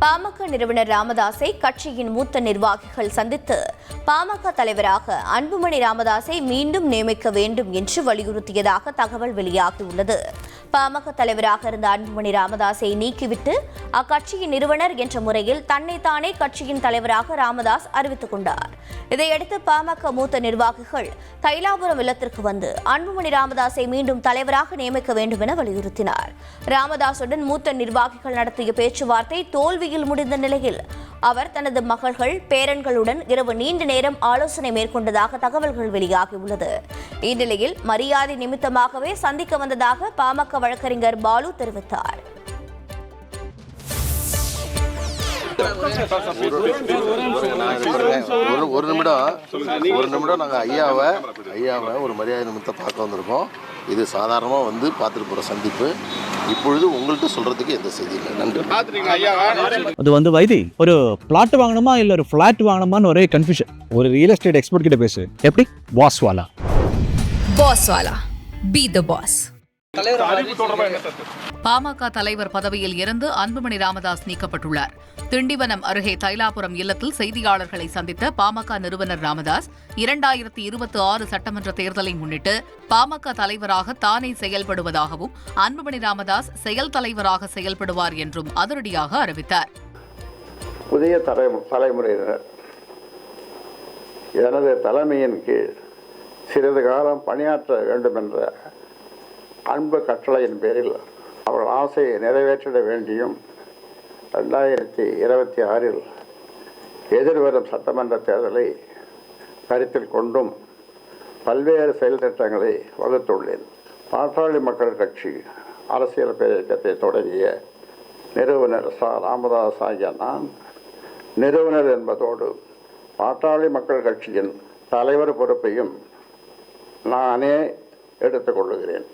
பாமக நிறுவனர் ராமதாஸை கட்சியின் மூத்த நிர்வாகிகள் சந்தித்து பாமக தலைவராக அன்புமணி ராமதாஸை மீண்டும் நியமிக்க வேண்டும் என்று வலியுறுத்தியதாக தகவல் வெளியாகியுள்ளது. பாமக தலைவராக இருந்த அன்புமணி ராமதாஸை நீக்கிவிட்டு அக்கட்சியின் நிறுவனர் என்ற முறையில் தன்னைத்தானே கட்சியின் தலைவராக ராமதாஸ் அறிவித்துக் கொண்டார். இதையடுத்து பாமக மூத்த நிர்வாகிகள் தைலாபுரம் இல்லத்திற்கு வந்து அன்புமணி ராமதாஸை மீண்டும் தலைவராக நியமிக்க வேண்டும் என வலியுறுத்தினார். ராமதாசுடன் மூத்த நிர்வாகிகள் நடத்திய பேச்சுவார்த்தை தோல்வியில் முடிந்த நிலையில் அவர் தனது மகள்கள் பேரன்களுடன் இரவு நீண்ட நேரம் ஆலோசனை மேற்கொண்டதாக தகவல்கள் வெளியாகியுள்ளது. இந்நிலையில் மரியாதை நிமித்தமாகவே சந்திக்க வந்ததாக பாமக வழக்கறிஞர் பாலு தெரிவித்தார். ஒரு நிமிடம் நாங்கள் ஐயாவை ஒரு மரியாதை நிமித்தம் பார்க்க வந்திருக்கோம். இது சாதாரணமாக வந்து பார்த்துட்டு போகிற சந்திப்பு. இப்பொழுது உங்கள்கிட்ட சொல்றதுக்கு எந்த செய்தி இல்லை. நன்றி. அது வந்து வைத்தி ஒரு பிளாட் வாங்கணுமா இல்லை ஒரு ஃபிளாட் வாங்கணுமான்னு ஒரே கன்ஃபியூஷன். ஒரு ரியல் எஸ்டேட் எக்ஸ்பர்ட் கிட்ட பேசு. எப்படி? பாஸ்வாலா பி தி பாஸ். பாமக தலைவர் பதவியில் இருந்து அன்புமணி ராமதாஸ் நீக்கப்பட்டுள்ளார். திண்டிவனம் அருகே தைலாபுரம் இல்லத்தில் செய்தியாளர்களை சந்தித்த பாமக நிறுவனர் ராமதாஸ் 2026 சட்டமன்ற தேர்தலை முன்னிட்டு பாமக தலைவராக தானே செயல்படுவதாகவும் அன்புமணி ராமதாஸ் செயல் தலைவராக செயல்படுவார் என்றும் அதிரடியாக அறிவித்தார். புதிய தலைமுறையினர் எனது தலைமையின் கீழ் சிறிது காலம் பணியாற்ற வேண்டும் என்ற அன்பு கட்டளையின் பேரில் அவர்கள் ஆசையை நிறைவேற்றிட வேண்டியும் 2026 எதிர்வரும் சட்டமன்ற தேர்தலை கருத்தில் கொண்டும் பல்வேறு செயல் திட்டங்களை வகுத்துள்ளேன். பாட்டாளி மக்கள் கட்சி அரசியல் இயக்கத்தை தொடங்கிய நிறுவனர் ராமதாஸ் ஆகிய நான் நிறுவனர் என்பதோடு பாட்டாளி மக்கள் கட்சியின் தலைவர் பொறுப்பையும் நானே எடுத்துக்கொள்ளுகிறேன்.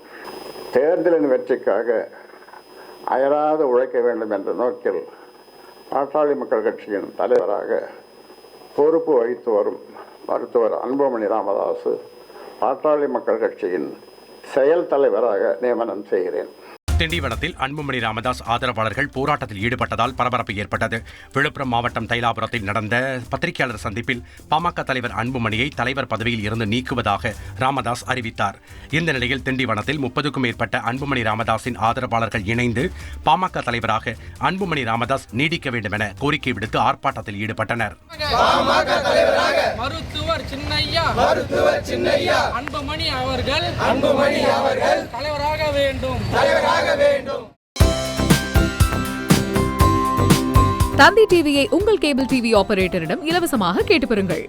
தேர்தலின் வெற்றிக்காக அயராது உழைக்க வேண்டும் என்ற நோக்கில் பாட்டாளி மக்கள் கட்சியின் தலைவராக பொறுப்பு வகித்து வரும் மருத்துவர் அன்புமணி ராமதாஸ் பாட்டாளி மக்கள் கட்சியின் செயல் தலைவராக நியமனம் செய்கிறேன். திண்டிவனத்தில் அன்புமணி ராமதாஸ் ஆதரவாளர்கள் போராட்டத்தில் ஈடுபட்டதால் பரபரப்பு ஏற்பட்டது. விழுப்புரம் மாவட்டம் தைலாபுரத்தில் நடந்த பத்திரிகையாளர் சந்திப்பில் பாமக தலைவர் அன்புமணியை தலைவர் பதவியில் இருந்து நீக்குவதாக ராமதாஸ் அறிவித்தார். இந்த நிலையில் திண்டிவனத்தில் 30க்கும் மேற்பட்ட அன்புமணி ராமதாஸின் ஆதரவாளர்கள் இணைந்து பாமக தலைவராக அன்புமணி ராமதாஸ் நீடிக்க வேண்டும் என கோரிக்கை விடுத்து ஆர்ப்பாட்டத்தில் ஈடுபட்டனர். மருத்துவர் சின்னையா அன்புமணி அவர்கள் தலைவராக வேண்டும். தந்தி டிவியை உங்கள் கேபிள் டிவி ஆபரேட்டரிடம் இலவசமாக கேட்டு பெறுங்கள்.